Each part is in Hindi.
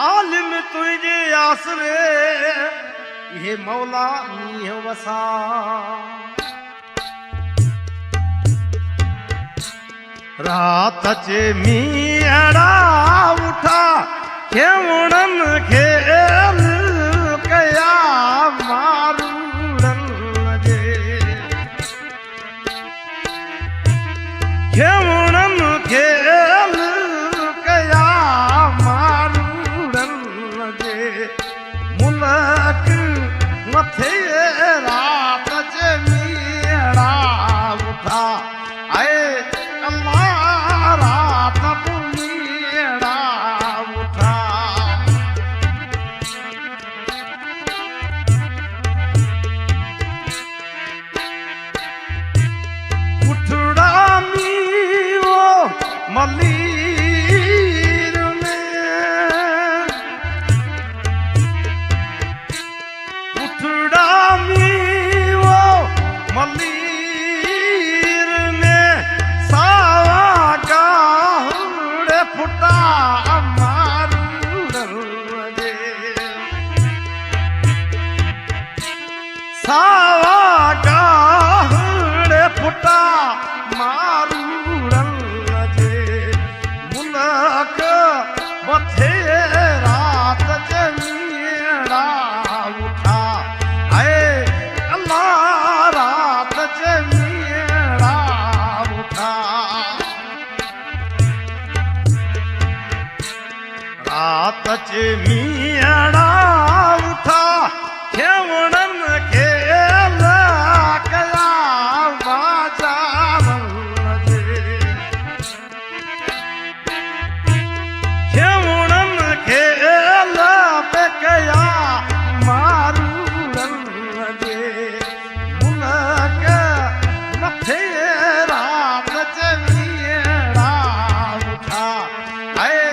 आलिम तुझे आसरे ये मौला नी वसा रात चे मीड़ा उठा खेवणन खेल कया मारूड़न जे खेवणन खेल कया मारूड़न जे मुलक मथे रात चे मीड़ा उठा आए रात मीड़ा उठा उठड़ा मीवो मलीर में उठड़ा मीवो मलीर में फुटा मारूड़न जे सावा गाहड़े फुटा मारूड़न जे मुलक मथे रात जमीड़ा उठा आए अल्लाह रात जमीड़ा उठा रात चे मीड़ा उठा खेवणन खेल कया बाजारन जे खेवणन खेल पे कया मारूड़न जे मुलक मथे रात चे मीड़ा उठा आए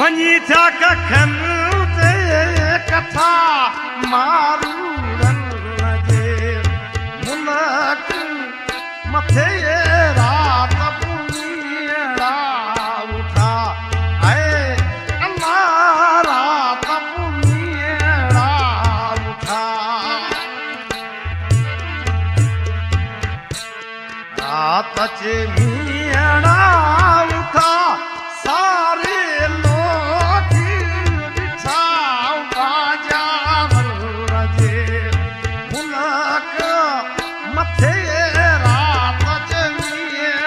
वञी था कखन ते कथा मारूड़न जे मुलक मथे रात मीड़ा उठा आए अल्लाह रात मीड़ा उठा रात चे मीड़ा उठा सारे मथे रात जमीड़ा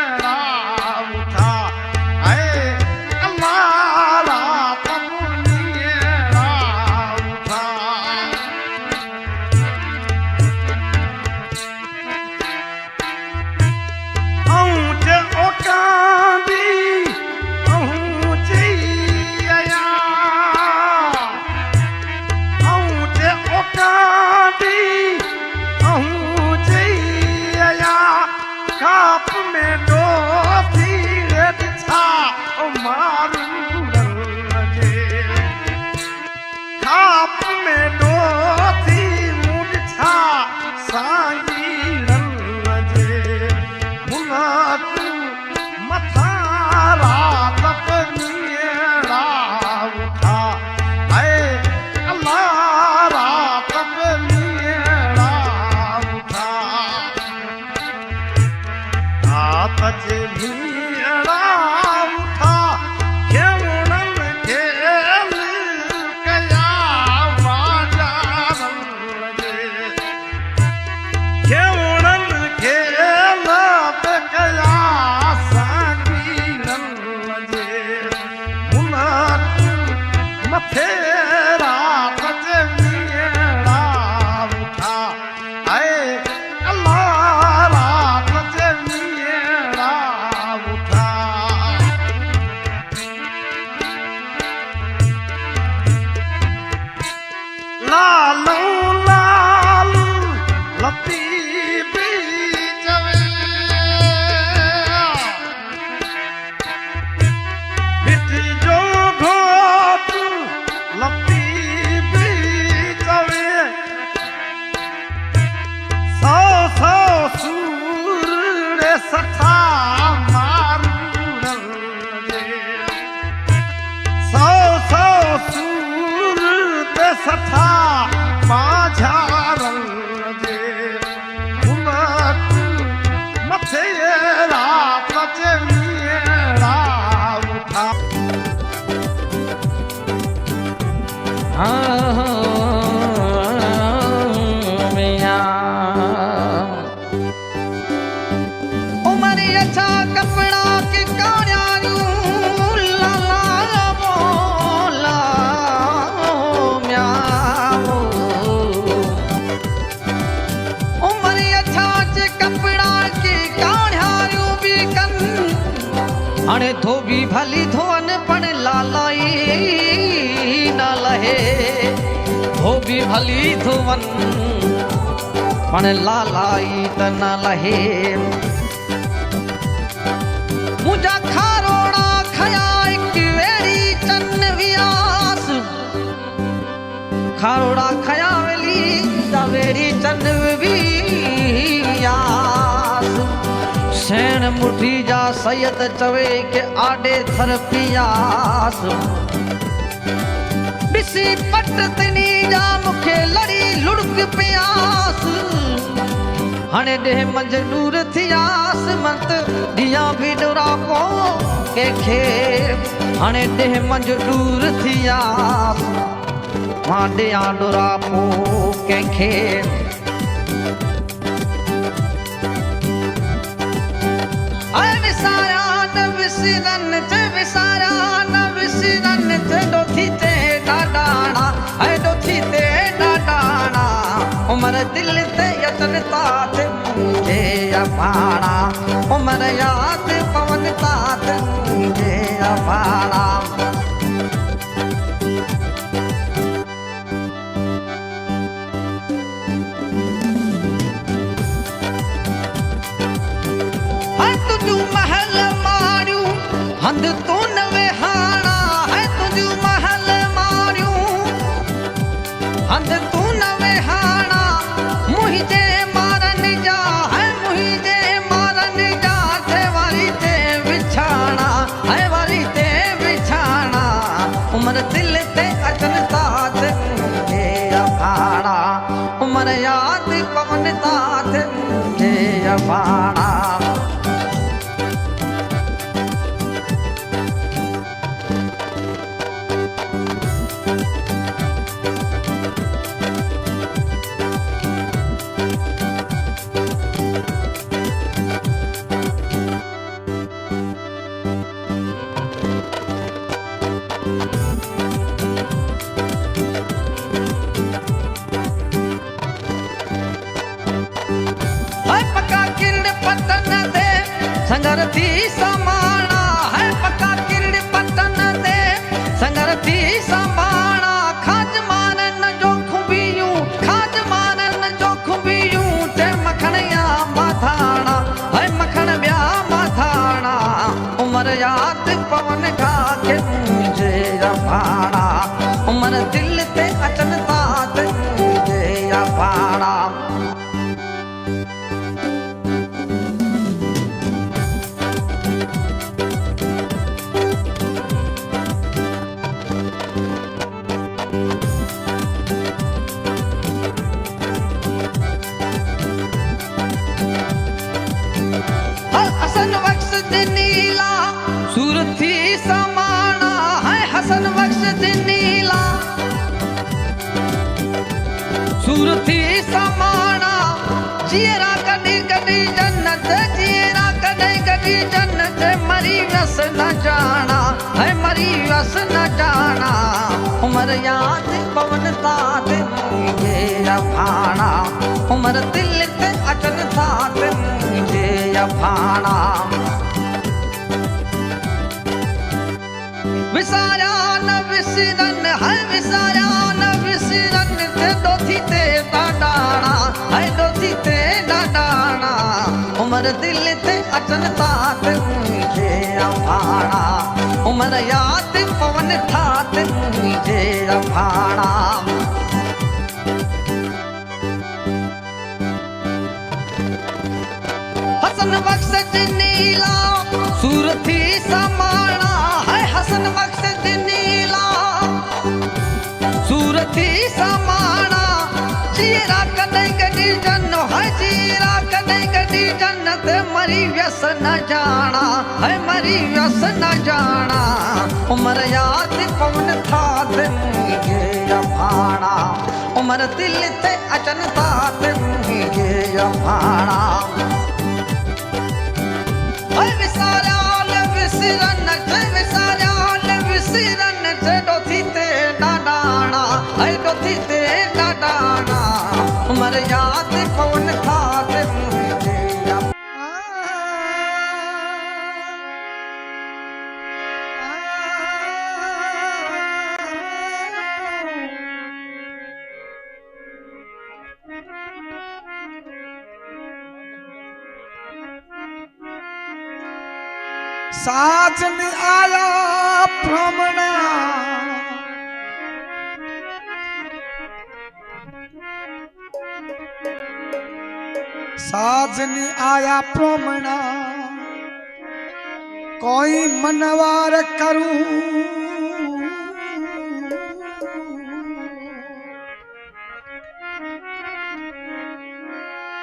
थी जो घोट लती भी चवे सौ सौ सूर सठा मारू सौ सौ सूर सठा माझार मथे रात मेरा उठा उमर अच्छा कपड़ा के कारियारू लाला बोला म्याओ उमर अच्छा चे कपड़ा के कारियारू भी कन अने धोबी भली धोन पण लालाई न लहे धोबी भली धोवन पण लालाई त न लहे मुझा खारोड़ा खया एक वेरी चन्न व्यास खारोड़ा खया वेली वेरी चन्न व्यास सैन मुठी जा सैयद चवे के आडे थर पियास बिसी पट तनी जा मुखे लड़ी लुड़क पियास हने देह मंज नूर थियास मंत दिया भी डुरा पो के खे हने देह मंज नूर थियास मां दिया डुरा पो के खे आए विसारा न विसिरन चे विसारा न विसिरन चे दोथी ते डाडाना आए दोथी ते डाडाना उमर दिल ते यतन तात मुझे अपाड़ा उमर याद पवन तात मुझे अपाड़ा तुझू महल मारू हंद तू न वेहाना है तुझू महल मारू हंद तू न वेहाना मुझे मारन जा है मुझे मारन जा थे वाली ते बिछाना है वाली ते बिछाना उमर दिल ते अचन तात मुझे अखाड़ा उमर याद पवन तात मुझे अखाड़ा संगर थी समाना है पक्का किरण पतन दे संगर थी समाना खाज मानन जो खुबियूं खाज मानन जो खुबियूं ते मखणिया माथाना है मखण ब्या माथाना उमर याद पवन का के मुझे अपाड़ा उमर दिल ते अचन तात मुझे अपाड़ा हसन बख्श नीला सूरथी समाना है हसन बख्श नीला सूरथी समाना जीरा कदी कदी जन्नत जीरा कदी कदी जन्नत मरी वस न जाना है मरी वस न जाना उमर याद पवन तात मुझे अफाना उमर दिल ते अचन तात मुझे अफाना विसारा न विसिरन है विसारा न विसिरन ते दोथी ते डाडाना है दोथी ते डाडाना उमर दिल ते अचन तात मुझे अफाना उमर याद पवन थात मुझे अभाणा हसन बख्श नीला सूरथी समाणा है हसन बख्श नीला सूरथी समाणा जीरा कदई गडी जन है जीरा कदई गडी जन्नत मरी व्यस न जाना है मरी व्यस न जाना उमर याद पवन थात मुझे अभाणा उमर दिल ते अचन थात मुझे अभाणा विसाराल विसिरन से डोथी ते डाडाना है डोथी ते डाडाना उमर याद पवन थात मुझे साजन आया भ्रमणा साजन आया भ्रमणा कोई मनवार करूं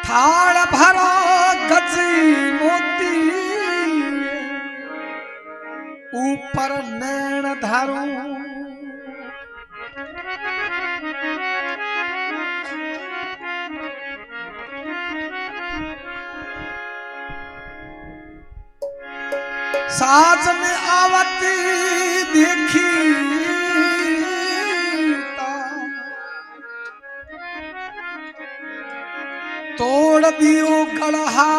थाल भरा गजी मोती ऊपर नैन धारूं साजन आवती देखी तोड़ दियो गढ़ा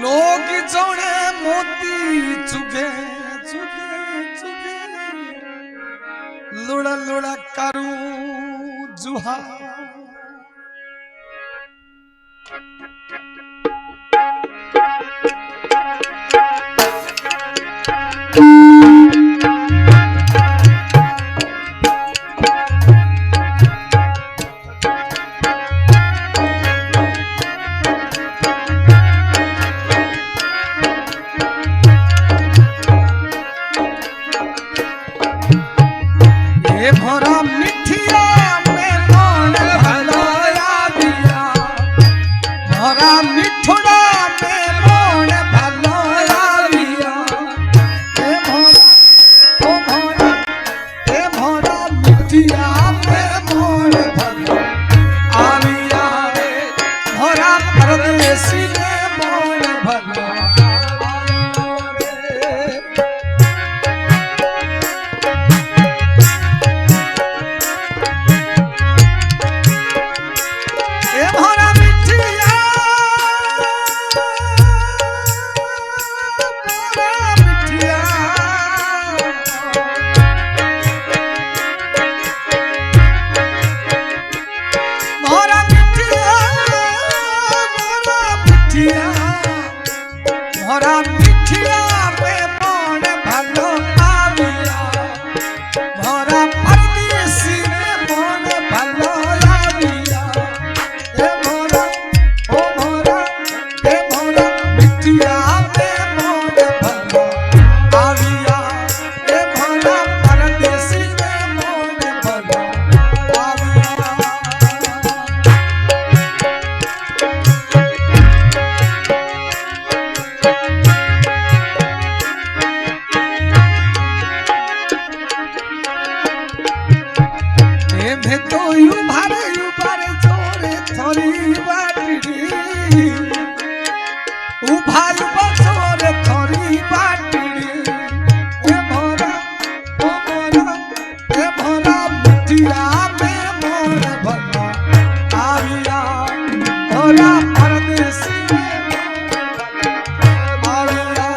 लोग जोड़े मोती चुगे चुगे चुगे लुड़ा लुड़ा करूं जुहा भरा मिठिया में मन भलाया दिया भरा मिठुड़ा में मन भलाया दिया ए भरा मिठिया में मन भलाया दिया भरा परदेसी में मन भलाया भरा मिठिया पे मन भलो आविया भरा परदेसी में मन भलो आविया ए भरा मिठिया पे मन भलो आविया ए भरा परदेसी में मन भलो आविया तो यू भारे जोरे थोरी बाटड़ी उभाई बसोरे थोरी बाटड़ी ए भरा मिठिया में मोर भला आविया भरा परदेसी में आविया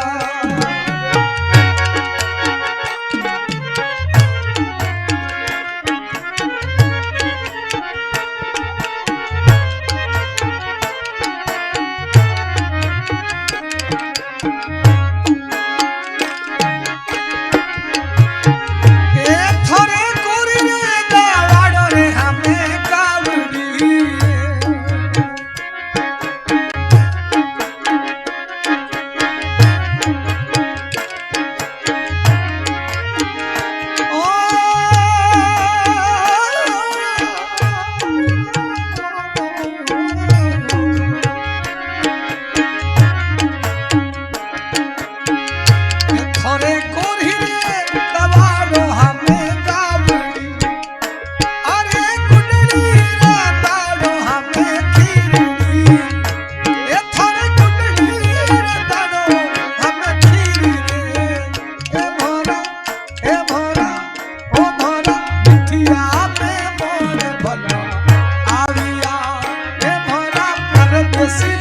परदेसी